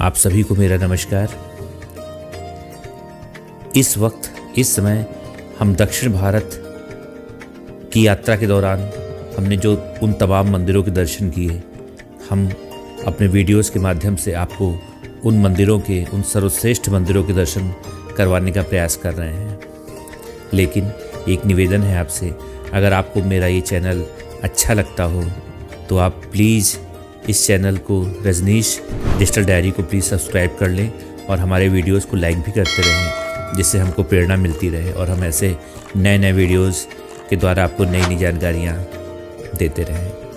आप सभी को मेरा नमस्कार। इस वक्त इस समय हम दक्षिण भारत की यात्रा के दौरान हमने जो उन तमाम मंदिरों के दर्शन किए, हम अपने वीडियोस के माध्यम से आपको उन मंदिरों के, उन सर्वश्रेष्ठ मंदिरों के दर्शन करवाने का प्रयास कर रहे हैं। लेकिन एक निवेदन है आपसे, अगर आपको मेरा ये चैनल अच्छा लगता हो तो आप प्लीज़ इस चैनल को, रजनीश डिजिटल डायरी को प्लीज़ सब्सक्राइब कर लें और हमारे वीडियोस को लाइक भी करते रहें, जिससे हमको प्रेरणा मिलती रहे और हम ऐसे नए नए वीडियोस के द्वारा आपको नई नई जानकारियाँ देते रहें।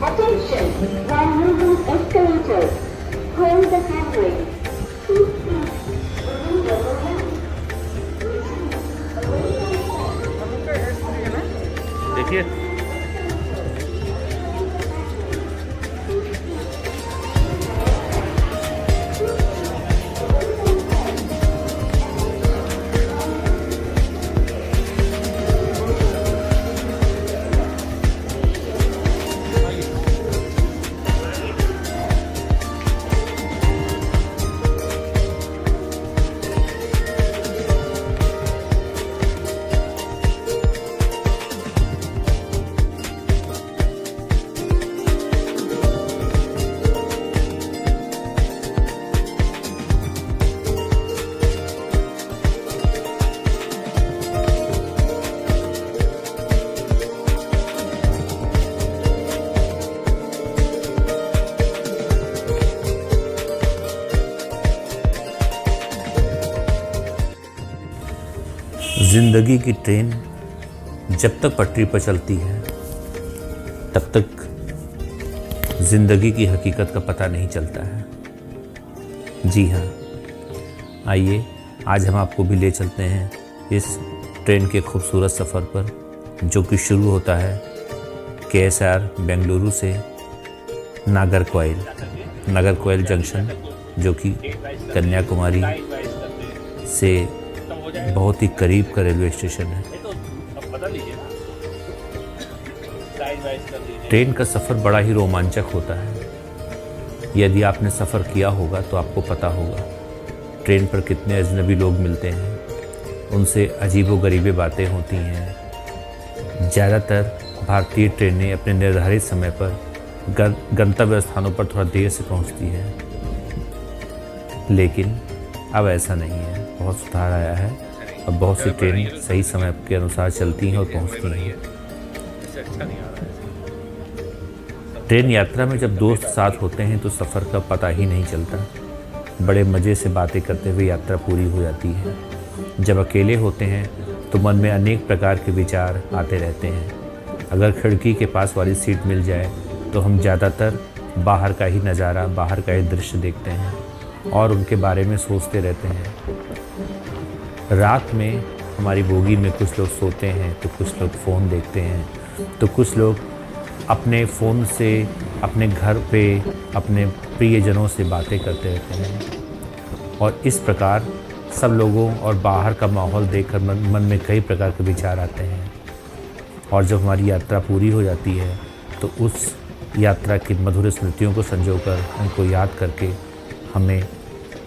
Attention, while using escalators, hold the handrail. देखिए जिंदगी की ट्रेन जब तक पटरी पर चलती है तब तक जिंदगी की हकीकत का पता नहीं चलता है। जी हाँ, आइए आज हम आपको भी ले चलते हैं इस ट्रेन के खूबसूरत सफ़र पर, जो कि शुरू होता है KSR बेंगलुरु से नागरकोइल जंक्शन, जो कि कन्याकुमारी से बहुत ही करीब का रेलवे स्टेशन है। ट्रेन का सफ़र बड़ा ही रोमांचक होता है। यदि आपने सफ़र किया होगा तो आपको पता होगा ट्रेन पर कितने अजनबी लोग मिलते हैं, उनसे अजीबोगरीबे बातें होती हैं। ज़्यादातर भारतीय ट्रेनें अपने निर्धारित समय पर गंतव्य स्थानों पर थोड़ा देर से पहुंचती है, लेकिन अब ऐसा नहीं है। बहुत सुधार आया है। अब बहुत सी ट्रेन सही समय के अनुसार चलती हैं और पहुंचती हैं। ट्रेन यात्रा में जब दोस्त साथ होते हैं तो सफ़र का पता ही नहीं चलता। बड़े मज़े से बातें करते हुए यात्रा पूरी हो जाती है। जब अकेले होते हैं तो मन में अनेक प्रकार के विचार आते रहते हैं। अगर खिड़की के पास वाली सीट मिल जाए तो हम ज़्यादातर बाहर का ही नज़ारा, बाहर का ही दृश्य देखते हैं और उनके बारे में सोचते रहते हैं। रात में हमारी बोगी में कुछ लोग सोते हैं तो कुछ लोग फ़ोन देखते हैं, तो कुछ लोग अपने फ़ोन से अपने घर पे अपने प्रियजनों से बातें करते रहते हैं। और इस प्रकार सब लोगों और बाहर का माहौल देखकर मन में कई प्रकार के विचार आते हैं। और जब हमारी यात्रा पूरी हो जाती है तो उस यात्रा की मधुर स्मृतियों को संजोकर उनको याद करके हमें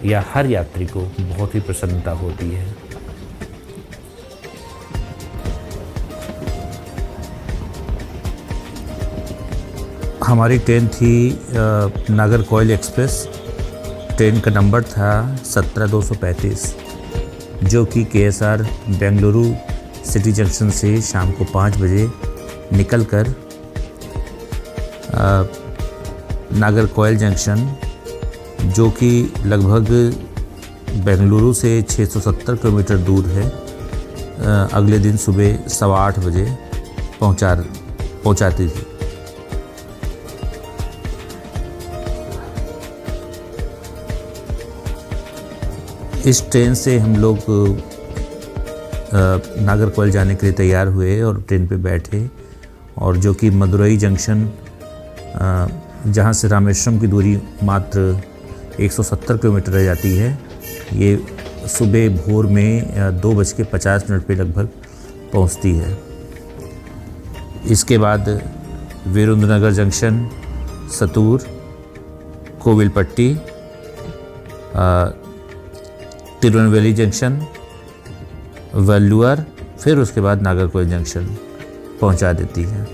या हर यात्री को बहुत ही प्रसन्नता होती है। हमारी ट्रेन थी नागरकोइल एक्सप्रेस। ट्रेन का नंबर था 17235, जो कि KSR बेंगलुरु सिटी जंक्शन से शाम को 5 बजे निकलकर नागरकोइल जंक्शन, जो कि लगभग बेंगलुरु से 670 किलोमीटर दूर है, अगले दिन सुबह 8:15 बजे पहुंचाती थी। इस ट्रेन से हम लोग नागरकोइल जाने के लिए तैयार हुए और ट्रेन पे बैठे, और जो कि मदुरई जंक्शन, जहाँ से रामेश्वरम की दूरी मात्र 170 किलोमीटर रह जाती है, ये सुबह भोर में 2:50 पे लगभग पहुँचती है। इसके बाद वीरेंद्रनगर जंक्शन, सतूर, कोविलपट्टी, तिरुनेलवेली जंक्शन, वेल्लूर, फिर उसके बाद नागरकोइल जंक्शन पहुंचा देती है।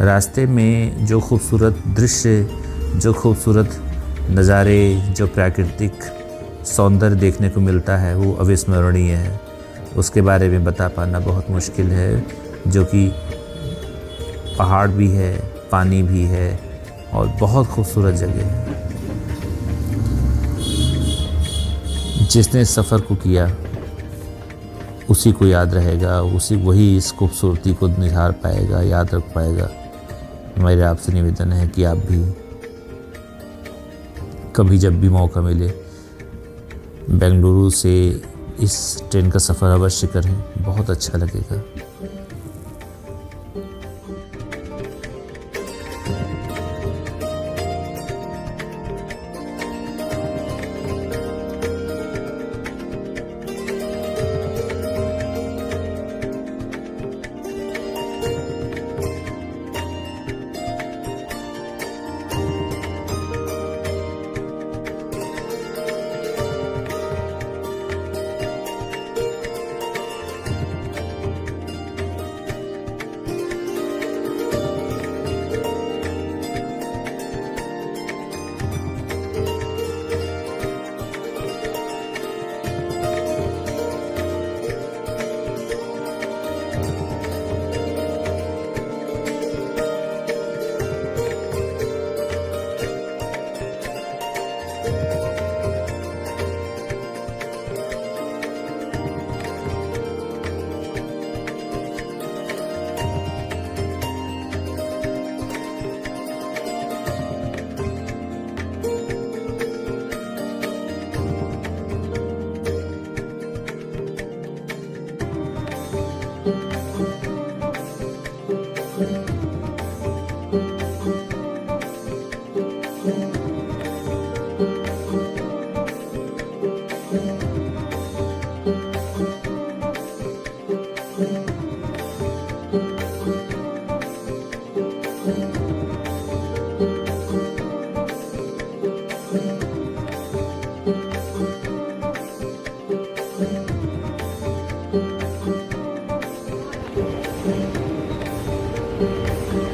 रास्ते में जो खूबसूरत दृश्य, जो खूबसूरत नज़ारे, जो प्राकृतिक सौंदर्य देखने को मिलता है वो अविस्मरणीय है। उसके बारे में बता पाना बहुत मुश्किल है, जो कि पहाड़ भी है, पानी भी है और बहुत खूबसूरत जगह है। जिसने इस सफ़र को किया उसी को याद रहेगा, वही इस खूबसूरती को निहार पाएगा, याद रख पाएगा। मेरा आपसे निवेदन है कि आप भी कभी जब भी मौका मिले बेंगलुरु से इस ट्रेन का सफ़र अवश्य करें, बहुत अच्छा लगेगा।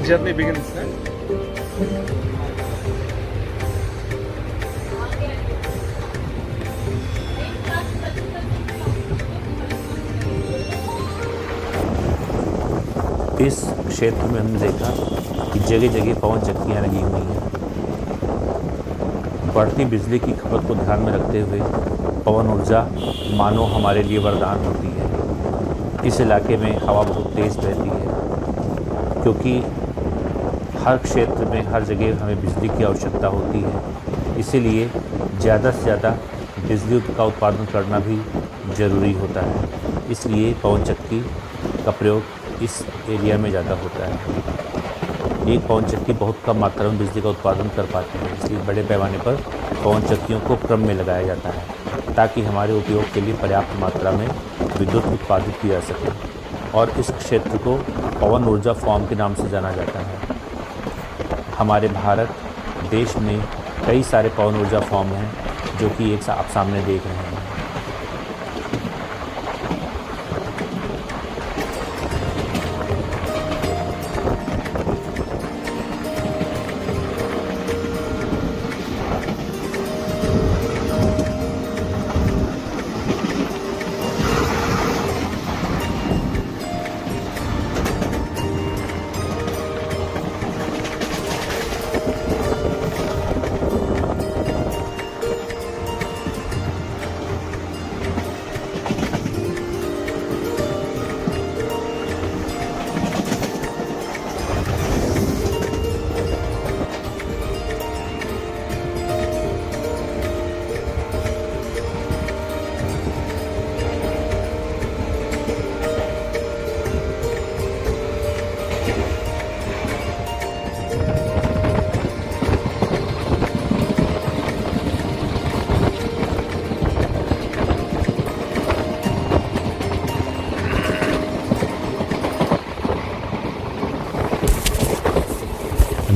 Journey begins. इस क्षेत्र में हमने देखा कि जगह जगह पवन चक्कियाँ लगी हुई हैं। बढ़ती बिजली की खपत को ध्यान में रखते हुए पवन ऊर्जा मानो हमारे लिए वरदान होती है। इस इलाके में हवा बहुत तेज़ बहती है, क्योंकि हर क्षेत्र में हर जगह हमें बिजली की आवश्यकता होती है, इसीलिए ज़्यादा से ज़्यादा बिजली का उत्पादन करना भी ज़रूरी होता है। इसलिए पवन चक्की का प्रयोग इस एरिया में ज़्यादा होता है। एक पवन चक्की बहुत कम मात्रा में बिजली का उत्पादन कर पाती है, इसलिए बड़े पैमाने पर पवन चक्कियों को क्रम में लगाया जाता है ताकि हमारे उपयोग के लिए पर्याप्त मात्रा में विद्युत उत्पादित की जा सके। और इस क्षेत्र को पवन ऊर्जा फार्म के नाम से जाना जाता है। हमारे भारत देश में कई सारे पवन ऊर्जा फार्म हैं जो कि एक आप सामने देख रहे हैं।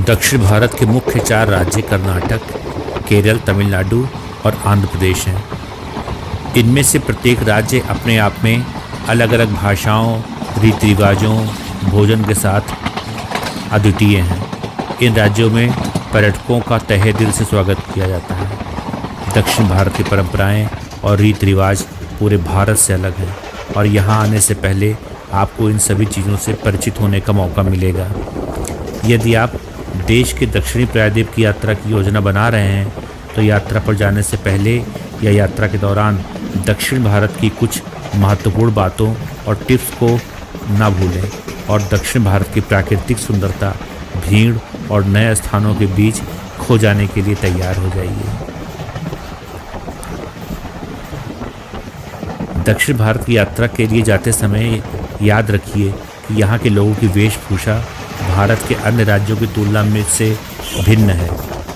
दक्षिण भारत के मुख्य 4 राज्य कर्नाटक, केरल, तमिलनाडु और आंध्र प्रदेश हैं। इनमें से प्रत्येक राज्य अपने आप में अलग अलग भाषाओं, रीति रिवाजों, भोजन के साथ अद्वितीय हैं। इन राज्यों में पर्यटकों का तहे दिल से स्वागत किया जाता है। दक्षिण भारत की परंपराएं और रीति रिवाज पूरे भारत से अलग हैं और यहाँ आने से पहले आपको इन सभी चीज़ों से परिचित होने का मौका मिलेगा। यदि आप देश के दक्षिणी प्रायद्वीप की यात्रा की योजना बना रहे हैं तो यात्रा पर जाने से पहले या यात्रा के दौरान दक्षिण भारत की कुछ महत्वपूर्ण बातों और टिप्स को ना भूलें और दक्षिण भारत की प्राकृतिक सुंदरता, भीड़ और नए स्थानों के बीच खो जाने के लिए तैयार हो जाइए। दक्षिण भारत की यात्रा के लिए जाते समय याद रखिए कि यहाँ के लोगों की वेशभूषा भारत के अन्य राज्यों की तुलना में से भिन्न है।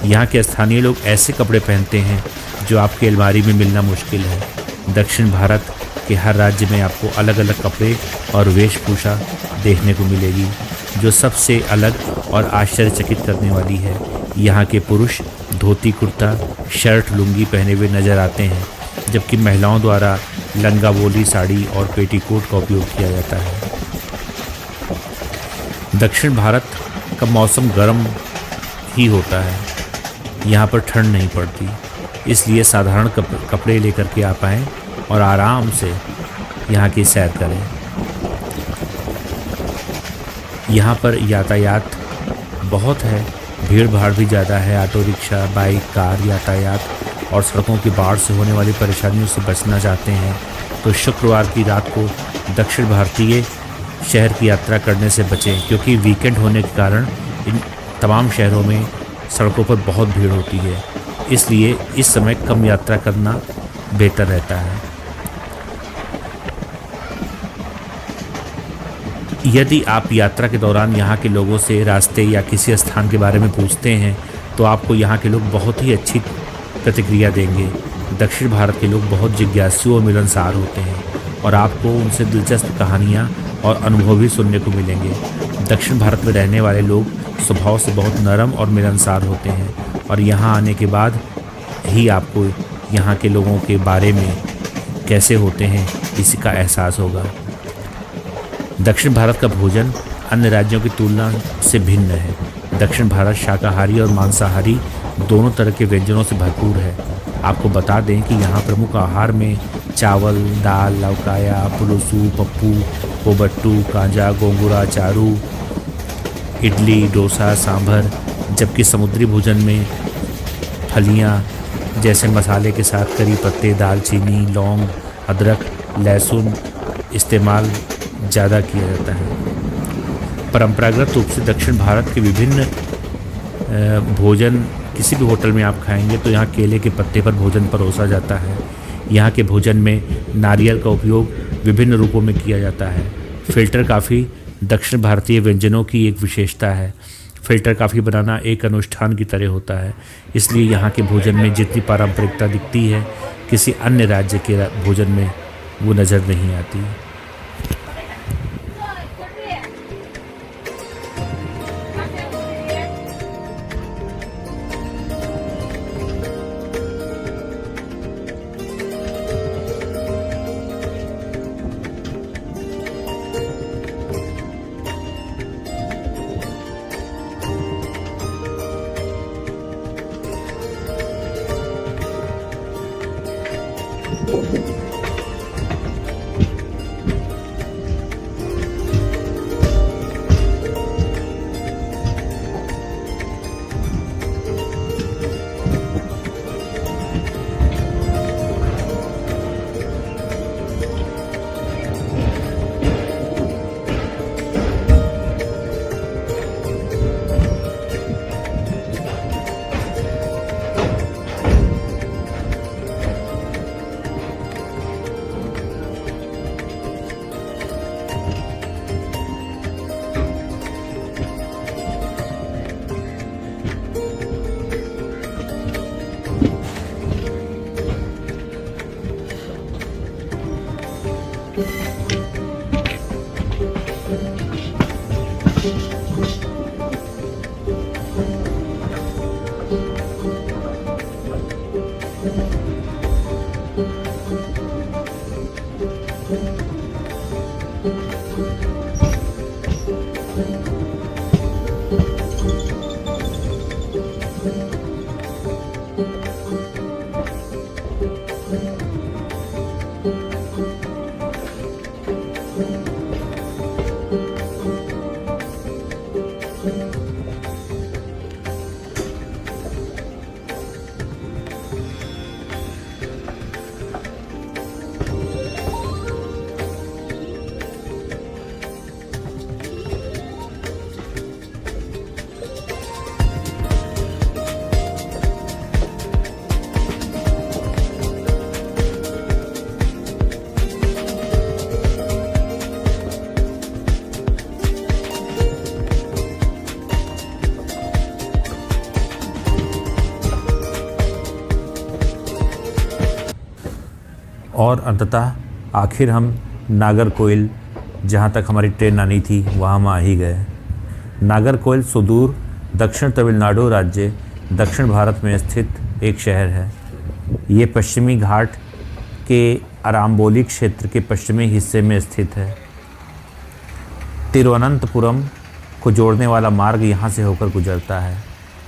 यहाँ के स्थानीय लोग ऐसे कपड़े पहनते हैं जो आपकी अलमारी में मिलना मुश्किल है। दक्षिण भारत के हर राज्य में आपको अलग अलग कपड़े और वेशभूषा देखने को मिलेगी जो सबसे अलग और आश्चर्यचकित करने वाली है। यहाँ के पुरुष धोती कुर्ता, शर्ट, लुंगी पहने हुए नजर आते हैं, जबकि महिलाओं द्वारा लंगा वोली साड़ी और पेटीकोट का उपयोग किया जाता है। दक्षिण भारत का मौसम गर्म ही होता है, यहाँ पर ठंड नहीं पड़ती, इसलिए साधारण कपड़े लेकर के आप आएँ और आराम से यहाँ की सैर करें। यहाँ पर यातायात बहुत है, भीड़ भाड़ भी ज़्यादा है। ऑटो रिक्शा, बाइक, कार यातायात और सड़कों की बाढ़ से होने वाली परेशानियों से बचना चाहते हैं तो शुक्रवार की रात को दक्षिण भारतीय शहर की यात्रा करने से बचें, क्योंकि वीकेंड होने के कारण इन तमाम शहरों में सड़कों पर बहुत भीड़ होती है। इसलिए इस समय कम यात्रा करना बेहतर रहता है। यदि आप यात्रा के दौरान यहाँ के लोगों से रास्ते या किसी स्थान के बारे में पूछते हैं तो आपको यहाँ के लोग बहुत ही अच्छी प्रतिक्रिया देंगे। दक्षिण भारत के लोग बहुत जिज्ञासु और मिलनसार होते हैं और आपको उनसे दिलचस्प कहानियाँ और अनुभव भी सुनने को मिलेंगे। दक्षिण भारत में रहने वाले लोग स्वभाव से बहुत नरम और मिलनसार होते हैं और यहाँ आने के बाद ही आपको यहाँ के लोगों के बारे में कैसे होते हैं इसी का एहसास होगा। दक्षिण भारत का भोजन अन्य राज्यों की तुलना से भिन्न है। दक्षिण भारत शाकाहारी और मांसाहारी दोनों तरह के व्यंजनों से भरपूर है। आपको बता दें कि यहाँ प्रमुख आहार में चावल, दाल, लौकाया, पुलुसू, पप्पू, कोबट्टू, कांजा, गोंगुरा, चारू, इडली, डोसा, सांभर, जबकि समुद्री भोजन में फलियाँ जैसे मसाले के साथ करी पत्ते, दालचीनी, लौंग, अदरक, लहसुन इस्तेमाल ज़्यादा किया जाता है। परंपरागत रूप से दक्षिण भारत के विभिन्न भोजन किसी भी होटल में आप खाएंगे तो यहाँ केले के पत्ते पर भोजन परोसा जाता है। यहाँ के भोजन में नारियल का उपयोग विभिन्न रूपों में किया जाता है। फ़िल्टर कॉफ़ी दक्षिण भारतीय व्यंजनों की एक विशेषता है। फ़िल्टर कॉफ़ी बनाना एक अनुष्ठान की तरह होता है, इसलिए यहाँ के भोजन में जितनी पारंपरिकता दिखती है किसी अन्य राज्य के भोजन में वो नज़र नहीं आती। और अंततः आखिर हम नागरकोइल, जहाँ तक हमारी ट्रेन आनी थी वहाँ हम आ ही गए। नागरकोइल सुदूर दक्षिण तमिलनाडु राज्य दक्षिण भारत में स्थित एक शहर है। ये पश्चिमी घाट के अराम्बोली क्षेत्र के पश्चिमी हिस्से में स्थित है। तिरुवनंतपुरम को जोड़ने वाला मार्ग यहाँ से होकर गुजरता है।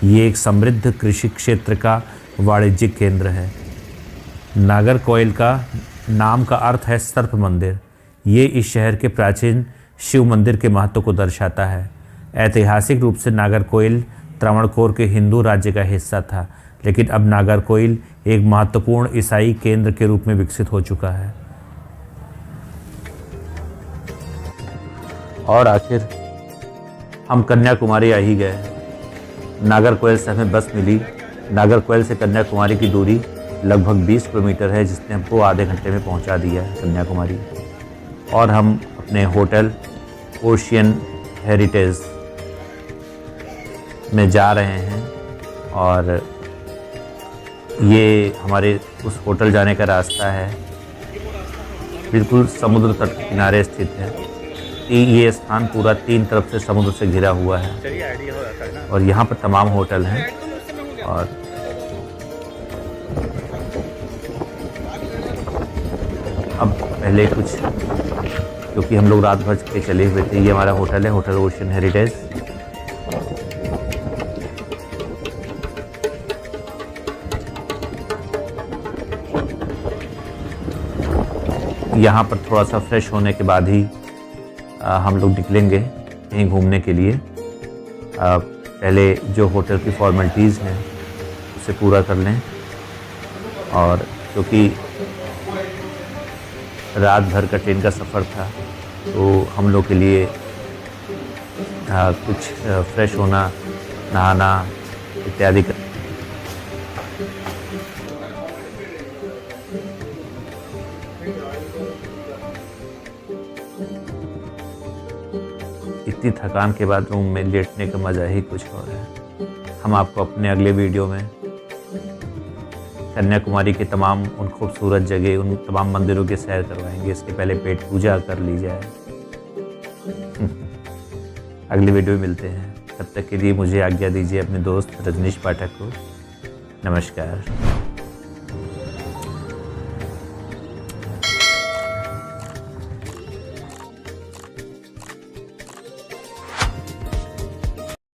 ये एक समृद्ध कृषि क्षेत्र का वाणिज्यिक केंद्र है। नागरकोइल का नाम का अर्थ है सर्प मंदिर। ये इस शहर के प्राचीन शिव मंदिर के महत्व को दर्शाता है। ऐतिहासिक रूप से नागरकोइल त्रावणकोर के हिंदू राज्य का हिस्सा था, लेकिन अब नागरकोइल एक महत्वपूर्ण ईसाई केंद्र के रूप में विकसित हो चुका है। और आखिर हम कन्याकुमारी आ ही गए। नागरकोइल से हमें बस मिली। नागरकोइल से कन्याकुमारी की दूरी लगभग 20 किलोमीटर है, जिसने हमको आधे घंटे में पहुंचा दिया है कन्याकुमारी। और हम अपने होटल ओशियन हेरिटेज में जा रहे हैं और ये हमारे उस होटल जाने का रास्ता है। बिल्कुल समुद्र तट के किनारे स्थित है। ये स्थान पूरा 3 तरफ से समुद्र से घिरा हुआ है और यहाँ पर तमाम होटल हैं। और अब पहले कुछ, क्योंकि हम लोग रात भर के चले हुए थे, ये हमारा होटल है, होटल ओशियन हेरिटेज। यहाँ पर थोड़ा सा फ्रेश होने के बाद ही हम लोग निकलेंगे कहीं घूमने के लिए। पहले जो होटल की फॉर्मेलिटीज़ हैं उसे पूरा कर लें, और क्योंकि रात भर का ट्रेन का सफ़र था तो हम लोग के लिए कुछ फ्रेश होना, नहाना इत्यादि कर। इतनी थकान के बाद रूम में लेटने का मज़ा ही कुछ और है। हम आपको अपने अगले वीडियो में कन्याकुमारी के तमाम उन खूबसूरत जगह, उन तमाम मंदिरों की सैर करवाएंगे। इसके पहले पेट पूजा कर ली जाए। अगले वीडियो में मिलते हैं। तब तक के लिए मुझे आज्ञा दीजिए अपने दोस्त रजनीश पाठक को। नमस्कार।